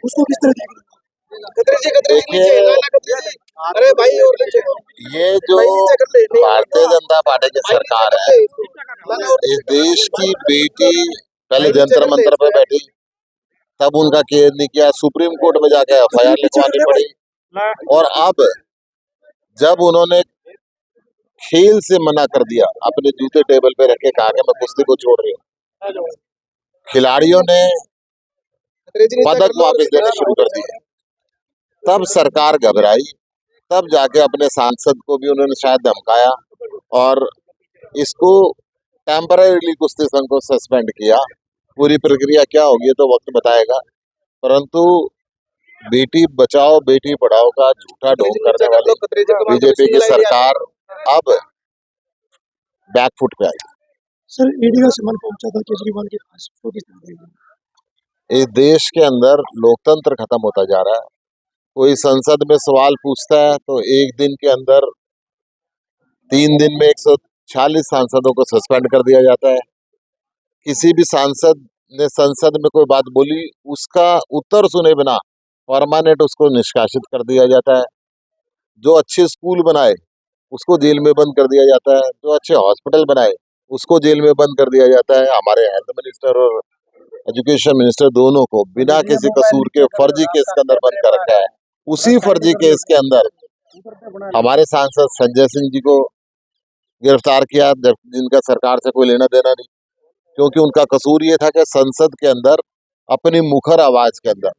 उसको किस तरह देख देखिए, अरे भाई और नीचे ये जो भारतीय जनता पार्टी की सरकार है, इस देश की बेटी पहले जंतर मंतर पे बैठी, तब उनका केयर नहीं किया, सुप्रीम कोर्ट में जाके एफआईआर लिखवानी पड़ी, और अब जब उन्होंने खेल से मना कर दिया, अपने जूते टेबल पे रख के कहा कि मैं कुश्ती को छोड़ रही हूँ, खिलाड़ियों ने पदक वापस देने शुरू कर दिए, तब सरकार घबराई, तब जाके अपने सांसद को भी उन्होंने शायद धमकाया और इसको टेम्पररीली कुश्ती संघ को सस्पेंड किया। पूरी प्रक्रिया क्या होगी तो वक्त बताएगा, परंतु बेटी बचाओ बेटी पढ़ाओ का झूठा ढोंग करने वाली बीजेपी की सरकार अब बैकफुट पे आई। सर ईडी का सामान पहुंचा था केजरीवाल के पास, उसको किस तरह देखेंगे? इस देश के अंदर लोकतंत्र खत्म होता जा रहा है। कोई संसद में सवाल पूछता है तो एक दिन के अंदर 3 दिन में 146 सांसदों को सस्पेंड कर दिया जाता है। किसी भी सांसद ने संसद में कोई बात बोली, उसका उत्तर सुने बिना परमानेंट उसको निष्कासित कर दिया जाता है। जो अच्छे स्कूल बनाए उसको जेल में बंद कर दिया जाता है, जो अच्छे हॉस्पिटल बनाए उसको जेल में बंद कर दिया जाता है। हमारे हेल्थ मिनिस्टर और एजुकेशन मिनिस्टर दोनों को बिना किसी कसूर के फर्जी केस के अंदर बंद कर रखा है। उसी फर्जी केस के अंदर हमारे सांसद संजय सिंह जी को गिरफ्तार किया, जिनका सरकार से कोई लेना देना नहीं, क्योंकि उनका कसूर ये था कि संसद के अंदर अपनी मुखर आवाज के अंदर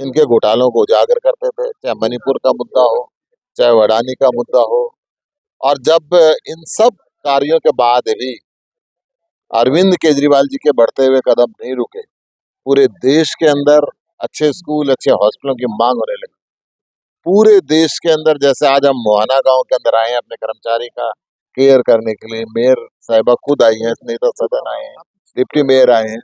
इनके घोटालों को उजागर करते थे, चाहे मणिपुर का मुद्दा हो, चाहे वडानी का मुद्दा हो। और जब इन सब कार्यों के बाद भी अरविंद केजरीवाल जी के बढ़ते हुए कदम नहीं रुके, पूरे देश के अंदर अच्छे स्कूल, अच्छे हॉस्पिटलों की मांग होने लगी। पूरे देश के अंदर जैसे आज हम मोहाना गांव के अंदर आए हैं अपने कर्मचारी का केयर करने के लिए, मेयर साहिबा खुद आई हैं, नेता सदन आए हैं, डिप्टी मेयर आए हैं,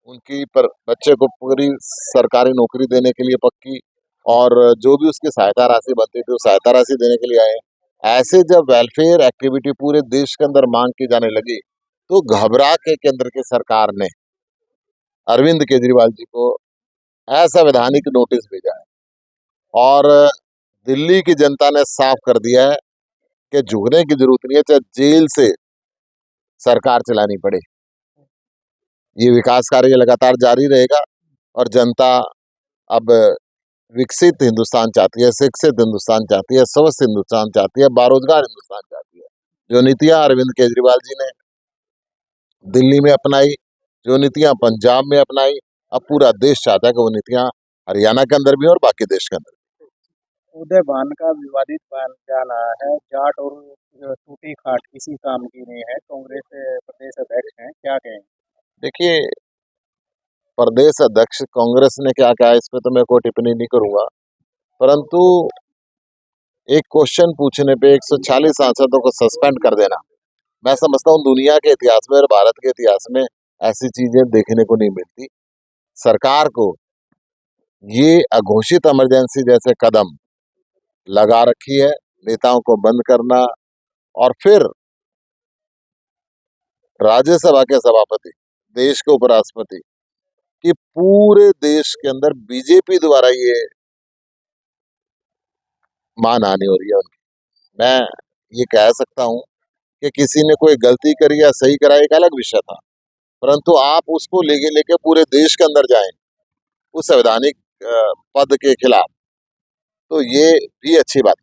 उनकी पर बच्चे को पूरी सरकारी नौकरी देने के लिए पक्की, और जो भी उसकी सहायता राशि बनती थी, वो सहायता राशि देने के लिए आए हैं। ऐसे जब वेलफेयर एक्टिविटी पूरे देश के अंदर मांग की जाने लगी, तो घबरा के केंद्र की सरकार ने अरविंद केजरीवाल जी को असंवैधानिक नोटिस भेजा है, और दिल्ली की जनता ने साफ कर दिया है कि झुकने की जरूरत नहीं है, चाहे जेल से सरकार चलानी पड़े। ये विकास कार्य लगातार जारी रहेगा और जनता अब विकसित हिंदुस्तान चाहती है, शिक्षित हिंदुस्तान चाहती है, स्वस्थ हिंदुस्तान चाहती है, बेरोजगार हिंदुस्तान चाहती है। जो नीतियां अरविंद केजरीवाल जी ने दिल्ली में अपनाई, जो नीतियां पंजाब में अपनाई, अब पूरा देश चाहता है कि वो नीतियां हरियाणा के अंदर भी और बाकी देश के अंदर। उदय भान का विवादित बयान जाना है, जाट और टूटी खाट किसी काम की नहीं है, कांग्रेस प्रदेश अध्यक्ष हैं, क्या कहें? देखिए, प्रदेश अध्यक्ष कांग्रेस ने क्या कहा इस पे तो मैं कोई टिप्पणी नहीं करूंगा, परंतु एक क्वेश्चन पूछने पे 146 सांसदों को सस्पेंड कर देना, मैं समझता हूँ दुनिया के इतिहास में और भारत के इतिहास में ऐसी चीजें देखने को नहीं मिलती। सरकार को ये अघोषित इमरजेंसी जैसे कदम लगा रखी है, नेताओं को बंद करना, और फिर राज्यसभा के सभापति, देश के उपराष्ट्रपति कि पूरे देश के अंदर बीजेपी द्वारा ये मानहानि हो रही है उनकी। मैं ये कह सकता हूं कि किसी ने कोई गलती करी या सही करा एक अलग विषय था, परंतु आप उसको लेके लेके पूरे देश के अंदर जाएं उस संवैधानिक पद के खिलाफ, तो ये भी अच्छी बात